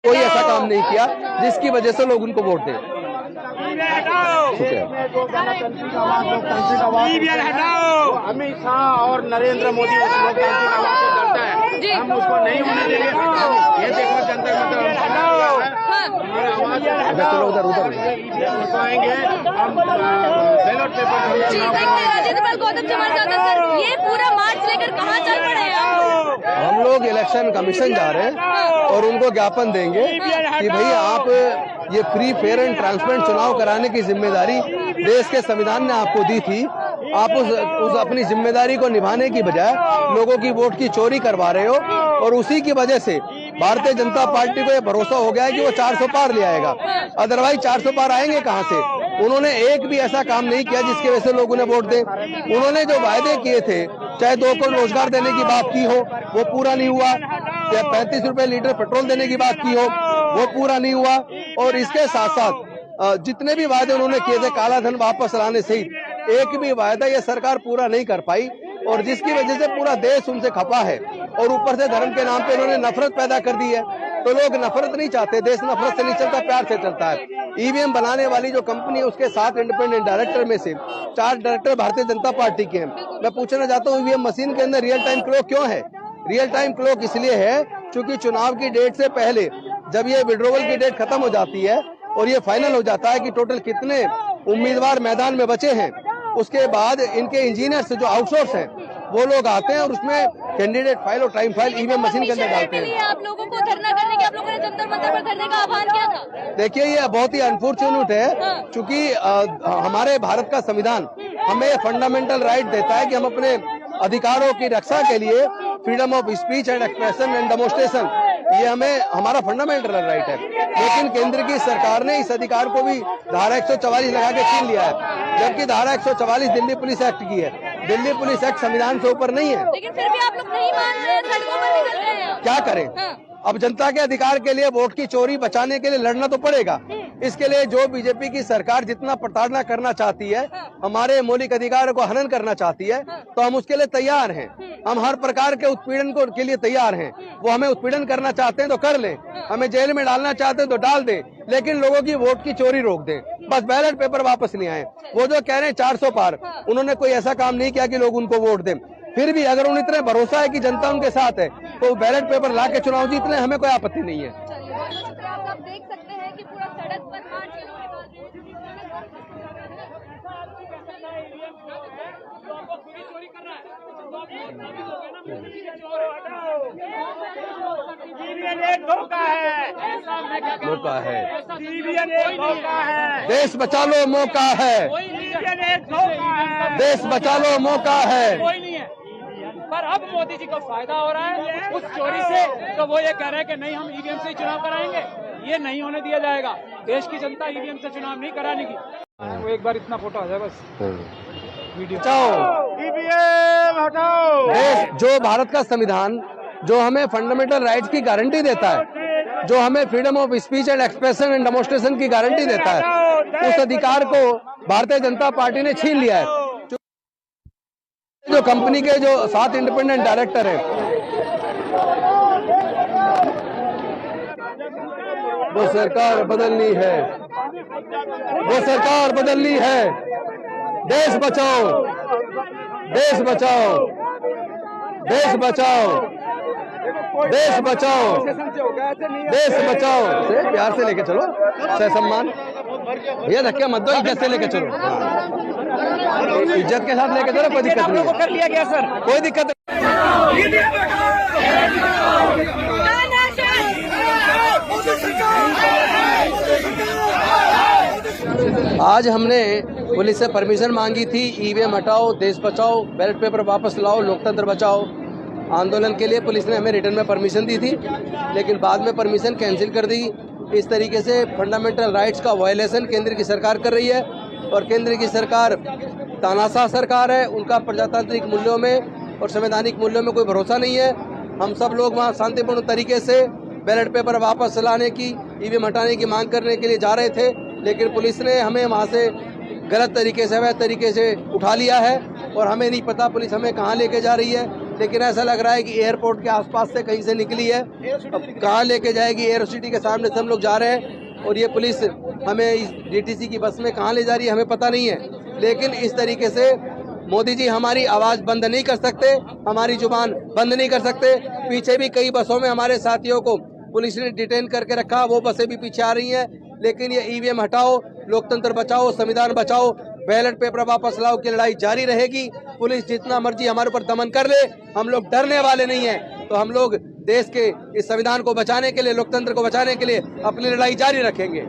कोई ऐसा काम नहीं किया जिसकी वजह से लोग उनको वोट दें। अमित शाह और नरेंद्र मोदी उस लोकतांत्रिक आवाज से डरता है, हम उसको नहीं होने देंगे। ये देखो जंतर मंतर चलो उधर आएंगे हम बैलेट पेपर। गौतम चमार सर, ये पूरा मार्च लेकर कहाँ चल पड़े हैं? हम लोग इलेक्शन कमीशन जा रहे हैं और उनको ज्ञापन देंगे कि भाई आप ये फ्री फेयर एंड ट्रांसपेरेंट चुनाव कराने की जिम्मेदारी देश के संविधान ने आपको दी थी। आप उस अपनी जिम्मेदारी को निभाने की बजाय लोगों की वोट की चोरी करवा रहे हो और उसी की वजह से भारतीय जनता पार्टी को ये भरोसा हो गया है कि वो 400 पार ले आएगा। अदरवाइज 400 पार आएंगे कहां से? उन्होंने एक भी ऐसा काम नहीं किया जिसकी वजह से लोग उन्हें वोट दें। उन्होंने जो वायदे किए थे, चाहे 2 करोड़ रोजगार देने की बात की हो वो पूरा नहीं हुआ, चाहे 35 रुपए लीटर पेट्रोल देने की बात की हो वो पूरा नहीं हुआ, और इसके साथ साथ जितने भी वायदे उन्होंने किए थे काला धन वापस लाने सहित एक भी वायदा ये सरकार पूरा नहीं कर पाई, और जिसकी वजह से पूरा देश उनसे खपा है। और ऊपर से धर्म के नाम पे उन्होंने नफरत पैदा कर दी है। तो लोग नफरत नहीं चाहते, देश नफरत से नहीं चलता, प्यार से चलता है। ईवीएम बनाने वाली जो कंपनी है उसके 7 इंडिपेंडेंट डायरेक्टर में से 4 डायरेक्टर भारतीय जनता पार्टी के हैं। मैं पूछना चाहता हूँ ईवीएम मशीन के अंदर रियल टाइम क्लॉक क्यों है? रियल टाइम क्लॉक इसलिए है क्योंकि चुनाव की डेट से पहले जब ये विड्रॉवल की डेट खत्म हो जाती है और ये फाइनल हो जाता है कि टोटल कितने उम्मीदवार मैदान में बचे हैं, उसके बाद इनके इंजीनियर्स जो आउटसोर्स हैं वो लोग आते हैं और उसमें कैंडिडेट फाइल और टाइम फाइल ईवीएम मशीन के अंदर डालते हैं। आप लोगों को धरना करने के, आप लोगों ने जंतर मंतर पर धरने का आह्वान किया था। देखिए ये बहुत ही अनफॉर्चुनेट है क्योंकि हमारे भारत का संविधान हमें फंडामेंटल राइट देता है कि हम अपने अधिकारों की रक्षा के लिए freedom of speech and expression and demonstration, ये हमें हमारा फंडामेंटल राइट है। लेकिन केंद्र की सरकार ने इस अधिकार को भी धारा 144 लगा के छीन लिया है, जबकि धारा 144 दिल्ली पुलिस एक्ट की है। दिल्ली पुलिस एक्ट संविधान से ऊपर नहीं है। लेकिन फिर भी आप लोग नहीं मान रहे, सड़कों पर निकल रहे हैं। क्या करें? अब जनता के अधिकार के लिए वोट की चोरी बचाने के लिए लड़ना तो पड़ेगा। इसके लिए जो बीजेपी की सरकार जितना प्रताड़ना करना चाहती है, हमारे मौलिक अधिकारों को हनन करना चाहती है, तो हम उसके लिए तैयार हैं। हम हर प्रकार के उत्पीड़न के लिए तैयार हैं। वो हमें उत्पीड़न करना चाहते हैं तो कर लें, हमें जेल में डालना चाहते हैं तो डाल दें, लेकिन लोगों की वोट की चोरी रोक दें। बस बैलेट पेपर वापस नहीं आए। वो जो कह रहे हैं 400 पार, उन्होंने कोई ऐसा काम नहीं किया कि लोग उनको वोट दें। फिर भी अगर उन्हें इतना भरोसा है कि जनता उनके साथ है तो बैलेट पेपर ला के चुनाव जीत लें, हमें कोई आपत्ति नहीं है। आप देख सकते हैं कि पूरा सड़क पर मौका है, देश बचा लो मौका है, देश बचा लो मौका है। पर अब मोदी जी को फायदा हो रहा है उस चोरी से, तो वो ये कह रहे हैं कि नहीं हम ईवीएम से ही चुनाव कराएंगे। ये नहीं होने दिया जाएगा। देश की जनता ईवीएम से चुनाव नहीं कराने की। वो एक बार इतना फोटो आ जाए बस वीडियो। ईवीएम हटाओ। देश जो भारत का संविधान जो हमें फंडामेंटल राइट्स की गारंटी देता है, जो हमें freedom of speech and expression and demonstration की गारंटी देता है, उस अधिकार को भारतीय जनता पार्टी ने छीन लिया है। जो कंपनी के जो 7 इंडिपेंडेंट डायरेक्टर हैं वो सरकार बदलनी है, वो सरकार बदलनी है। देश बचाओ, देश बचाओ, देश बचाओ, देश बचाओ, देश बचाओ। से प्यार से लेके चलो, सह सम्मान, ये धक्के मत दो, इज्जत से लेके चलो। इज्जत के साथ लेके चलो, कोई दिक्कत नहीं। कर लिया गया सर, कोई दिक्कत नहीं। आज हमने पुलिस से परमिशन मांगी थी, ईवीएम हटाओ, देश बचाओ, बैलेट पेपर वापस लाओ, लोकतंत्र बचाओ आंदोलन के लिए। पुलिस ने हमें रिटर्न में परमिशन दी थी, लेकिन बाद में परमिशन कैंसिल कर दी। इस तरीके से फंडामेंटल राइट्स का वायलेशन केंद्र की सरकार कर रही है, और केंद्र की सरकार तानाशाह सरकार है। उनका प्रजातांत्रिक मूल्यों में और संवैधानिक मूल्यों में कोई भरोसा नहीं है। हम सब लोग वहाँ शांतिपूर्ण तरीके से बैलेट पेपर वापस लाने की, ईवीएम हटाने की मांग करने के लिए जा रहे थे, लेकिन पुलिस ने हमें वहाँ से गलत तरीके से, अवैध तरीके से उठा लिया है, और हमें नहीं पता पुलिस हमें कहाँ लेके जा रही है। लेकिन ऐसा लग रहा है कि एयरपोर्ट के आसपास से कहीं से निकली है। अब कहाँ लेके जाएगी, एयर सिटी के सामने से हम लोग जा रहे हैं और ये पुलिस हमें इस डीटीसी की बस में कहाँ ले जा रही है हमें पता नहीं है। लेकिन इस तरीके से मोदी जी हमारी आवाज बंद नहीं कर सकते, हमारी जुबान बंद नहीं कर सकते। पीछे भी कई बसों में हमारे साथियों को पुलिस ने डिटेन करके रखा, वो बसें भी पीछे आ रही हैं। लेकिन ये ईवीएम हटाओ, लोकतंत्र बचाओ, संविधान बचाओ, बैलेट पेपर वापस लाओ की लड़ाई जारी रहेगी। पुलिस जितना मर्जी हमारे ऊपर दमन कर ले, हम लोग डरने वाले नहीं हैं। तो हम लोग देश के इस संविधान को बचाने के लिए, लोकतंत्र को बचाने के लिए अपनी लड़ाई जारी रखेंगे।